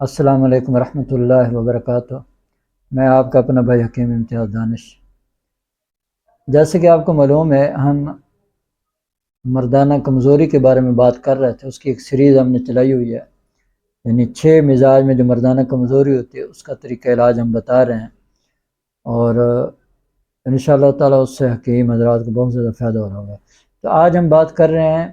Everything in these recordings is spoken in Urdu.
السلام علیکم ورحمۃ اللہ وبرکاتہ۔ میں آپ کا اپنا بھائی حکیم امتیاز دانش۔ جیسے کہ آپ کو معلوم ہے، ہم مردانہ کمزوری کے بارے میں بات کر رہے تھے۔ اس کی ایک سیریز ہم نے چلائی ہوئی ہے، یعنی 6 مزاج میں جو مردانہ کمزوری ہوتی ہے اس کا طریقہ علاج ہم بتا رہے ہیں، اور انشاءاللہ تعالیٰ اس سے حکیم حضرات کو بہت زیادہ فائدہ ہو رہا ہوگا۔ تو آج ہم بات کر رہے ہیں،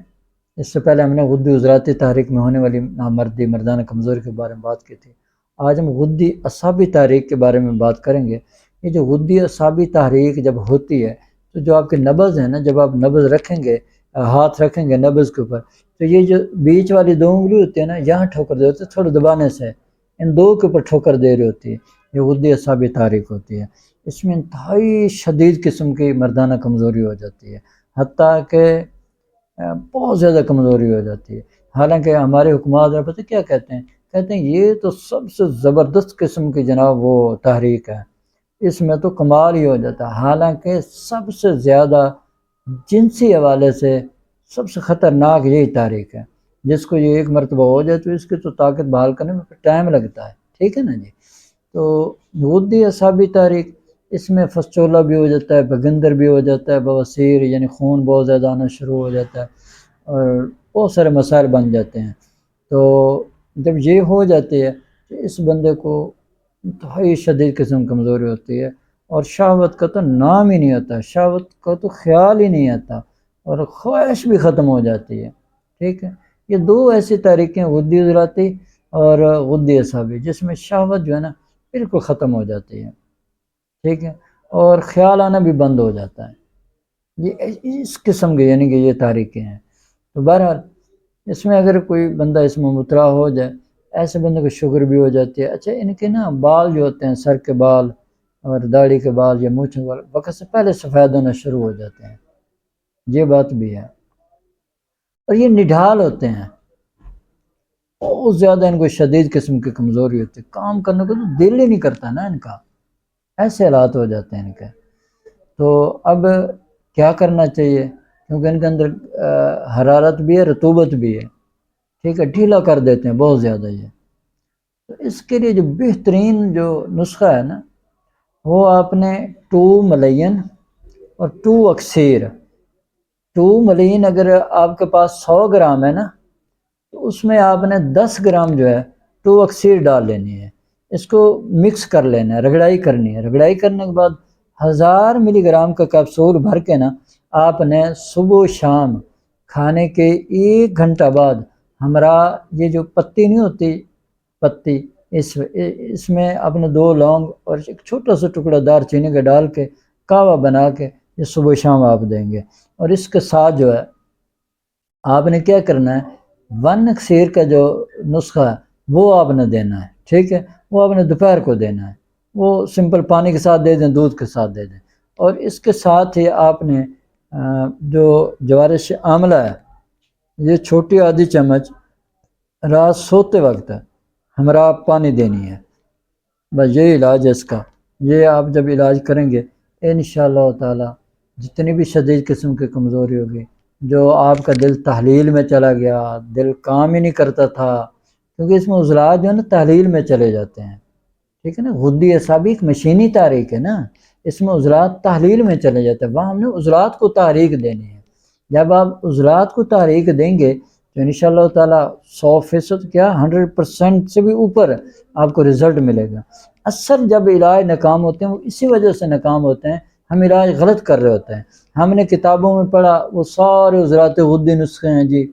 اس سے پہلے ہم نے غدی عضلاتی تحریک میں ہونے والی نامردی مردانہ کمزوری کے بارے میں بات کی تھی۔ آج ہم غدی اعصابی تحریک کے بارے میں بات کریں گے۔ یہ جو غدی اعصابی تحریک جب ہوتی ہے تو جو آپ کے نبض ہیں نا، جب آپ نبض رکھیں گے، ہاتھ رکھیں گے نبض کے اوپر، تو یہ جو بیچ والی 2 انگلی ہوتی ہے نا، یہاں ٹھوکر دے ہوتے ہیں تھوڑے دبانے سے، ان 2 کے اوپر ٹھوکر دے رہی ہوتی ہے، یہ غدی اعصابی تحریک ہوتی ہے۔ اس میں انتہائی شدید قسم کی مردانہ کمزوری ہو جاتی ہے، حتیٰ کہ بہت زیادہ کمزوری ہو جاتی ہے۔ حالانکہ ہمارے حکمات پتہ کیا کہتے ہیں یہ تو سب سے زبردست قسم کی جناب وہ تحریک ہے، اس میں تو کمال ہی ہو جاتا ہے۔ حالانکہ سب سے زیادہ جنسی حوالے سے سب سے خطرناک یہی تحریک ہے، جس کو یہ ایک مرتبہ ہو جائے تو اس کی تو طاقت بحال کرنے میں ٹائم لگتا ہے، ٹھیک ہے نا جی۔ تو غدی اعصابی تحریک، اس میں فسچولہ بھی ہو جاتا ہے، بگندر بھی ہو جاتا ہے، بواسیر یعنی خون بہت زیادہ آنا شروع ہو جاتا ہے، اور بہت سارے مسائل بن جاتے ہیں۔ تو جب یہ ہو جاتی ہے تو اس بندے کو انتہائی شدید قسم کی کمزوری ہوتی ہے، اور شہوت کا تو نام ہی نہیں آتا، شہوت کا تو خیال ہی نہیں آتا، اور خواہش بھی ختم ہو جاتی ہے، ٹھیک ہے۔ یہ 2 ایسی تحریکیں، غدی عضلاتی اور غدی اعصابی، جس میں شہوت جو ہے نا بالکل ختم ہو جاتی ہے، ٹھیک ہے، اور خیال آنا بھی بند ہو جاتا ہے۔ یہ اس قسم کے یعنی کہ یہ تحریکیں ہیں۔ تو بہرحال اس میں اگر کوئی بندہ اس میں مبتلا ہو جائے، ایسے بندے کو شوگر بھی ہو جاتی ہے۔ اچھا، ان کے نا بال جو ہوتے ہیں، سر کے بال اور داڑھی کے بال یا مونچھ کے بال وقت سے پہلے سفید ہونا شروع ہو جاتے ہیں، یہ بات بھی ہے۔ اور یہ نڈھال ہوتے ہیں، بہت زیادہ ان کو شدید قسم کی کمزوری ہوتی ہے، کام کرنے کو تو دل ہی نہیں کرتا نا ان کا، ایسے حالات ہو جاتے ہیں ان کے۔ تو اب کیا کرنا چاہیے، کیونکہ ان کے اندر حرارت بھی ہے، رطوبت بھی ہے، ٹھیک ہے، ڈھیلا کر دیتے ہیں بہت زیادہ یہ۔ تو اس کے لیے جو بہترین جو نسخہ ہے نا، وہ آپ نے 2 ملین اور 2 اکسیر، 2 ملین اگر آپ کے پاس 100 گرام ہے نا، تو اس میں آپ نے 10 گرام جو ہے 2 اکسیر ڈال لینی ہے، اس کو مکس کر لینا ہے، رگڑائی کرنی ہے۔ رگڑائی کرنے کے بعد 1000 ملی گرام کا کیپسول بھر کے نا، آپ نے صبح و شام کھانے کے 1 گھنٹہ بعد ہمارا یہ جو پتی نہیں ہوتی، پتی، اس میں اپنے 2 لونگ اور ایک چھوٹا سا ٹکڑا دار چینی کا ڈال کے کہوہ بنا کے یہ صبح شام آپ دیں گے۔ اور اس کے ساتھ جو ہے آپ نے کیا کرنا ہے، 1 اکسیر کا جو نسخہ ہے وہ آپ نے دینا ہے، ٹھیک ہے، وہ آپ نے دوپہر کو دینا ہے، وہ سمپل پانی کے ساتھ دے دیں، دودھ کے ساتھ دے دیں۔ اور اس کے ساتھ ہی آپ نے جو جوارش آملہ ہے، یہ چھوٹی آدھی چمچ رات سوتے وقت ہمراہ پانی دینی ہے، بس یہی علاج ہے اس کا۔ یہ آپ جب علاج کریں گے انشاءاللہ تعالی، جتنی بھی شدید قسم کی کمزوری ہوگی، جو آپ کا دل تحلیل میں چلا گیا، دل کام ہی نہیں کرتا تھا، کیونکہ اس میں عضلات جو ہے نا تحلیل میں چلے جاتے ہیں، ٹھیک ہے نا۔ غدی اعصابی ایک مشینی تحریک ہے نا، اس میں عضلات تحلیل میں چلے جاتے ہیں، وہاں ہم نے عضلات کو تحریک دینی ہے۔ جب آپ عضلات کو تحریک دیں گے تو انشاءاللہ تعالی 100% کیا 100% سے بھی اوپر آپ کو رزلٹ ملے گا۔ اکثر جب علاج ناکام ہوتے ہیں وہ اسی وجہ سے ناکام ہوتے ہیں، ہم علاج غلط کر رہے ہوتے ہیں۔ ہم نے کتابوں میں پڑھا وہ سارے عضلات غدی نسخے ہیں جی،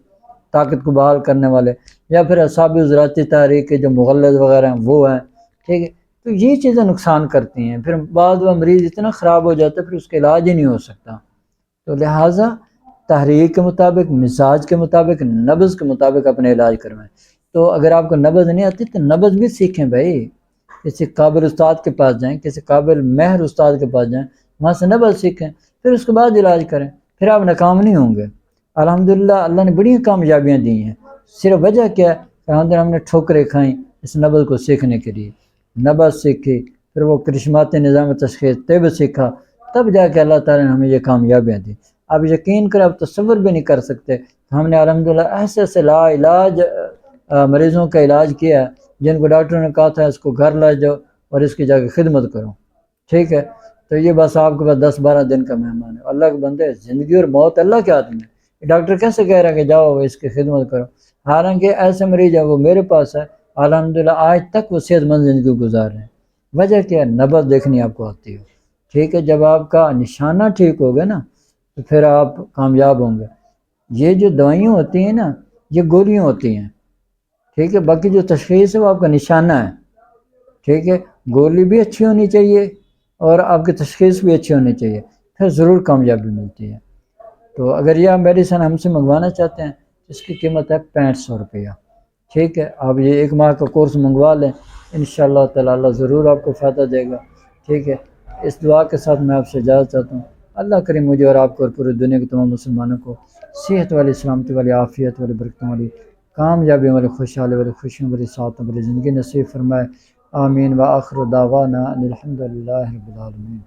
طاقت کو بحال کرنے والے، یا پھر اعصابی عضلاتی تحریک کے جو مغلظ وغیرہ ہیں وہ ہیں، ٹھیک ہے۔ تو یہ چیزیں نقصان کرتی ہیں، پھر بعد میں مریض اتنا خراب ہو جاتا ہے پھر اس کا علاج ہی نہیں ہو سکتا۔ تو لہٰذا تحریک کے مطابق، مزاج کے مطابق، نبض کے مطابق اپنے علاج کروائیں۔ تو اگر آپ کو نبض نہیں آتی تو نبض بھی سیکھیں بھائی، کسی قابل استاد کے پاس جائیں، کسی قابل ماہر استاد کے پاس جائیں، وہاں سے نبض سیکھیں، پھر اس کے بعد علاج کریں، پھر آپ ناکام نہیں ہوں گے۔ الحمدللہ اللہ نے بڑی کامیابیاں دی ہیں، صرف وجہ کیا ہے کہ ہم نے ٹھوکریں کھائیں اس نبض کو سیکھنے کے لیے، نبض سیکھی، پھر وہ کرشماتی نظام تشخیص طب سیکھا، تب جا کے اللہ تعالیٰ نے ہمیں یہ کامیابیاں دی۔ آپ یقین کریں، آپ تصور بھی نہیں کر سکتے، ہم نے الحمدللہ ایسے ایسے لا علاج مریضوں کا علاج کیا ہے جن کو ڈاکٹروں نے کہا تھا اس کو گھر لے جاؤ اور اس کی جا کے خدمت کرو، ٹھیک ہے، تو یہ بس آپ کے پاس 10-12 دن کا مہمان ہے۔ اللہ کے بندے، زندگی اور موت اللہ کے ہاتھ میں ہے۔ ڈاکٹر کیسے کہہ رہا ہے کہ جاؤ اس کی خدمت کرو، حالانکہ ایسے مریض ہے وہ میرے پاس ہے، الحمدللہ آج تک وہ صحت مند زندگی گزار رہے ہیں۔ وجہ کیا ہے؟ نبض دیکھنی آپ کو آتی ہو، ٹھیک ہے، جب آپ کا نشانہ ٹھیک ہوگا نا تو پھر آپ کامیاب ہوں گے۔ یہ جو دوائیاں ہوتی ہیں نا یہ گولیاں ہوتی ہیں، ٹھیک ہے، باقی جو تشخیص ہے وہ آپ کا نشانہ ہے، ٹھیک ہے، گولی بھی اچھی ہونی چاہیے اور آپ کی تشخیص بھی اچھی ہونی چاہیے، پھر ضرور کامیابی ملتی ہے۔ تو اگر یہ آپ میڈیسن ہم سے منگوانا چاہتے ہیں اس کی قیمت ہے 6500 روپیہ، ٹھیک ہے، آپ یہ 1 ماہ کا کورس منگوا لیں، انشاءاللہ تعالی اللہ ضرور آپ کو فائدہ دے گا، ٹھیک ہے۔ اس دعا کے ساتھ میں آپ سے اجازت چاہتا ہوں، اللہ کریم مجھے اور آپ کو اور پوری دنیا کے تمام مسلمانوں کو صحت والی، سلامتی والی، عافیت والی، برکتوں والی، کامیابی والی، خوشحالی والی، خوشیوں والی، سعادتوں والی زندگی نصیب فرمائے، آمین۔ وآخر دعوانا ان الحمد للہ رب العالمین۔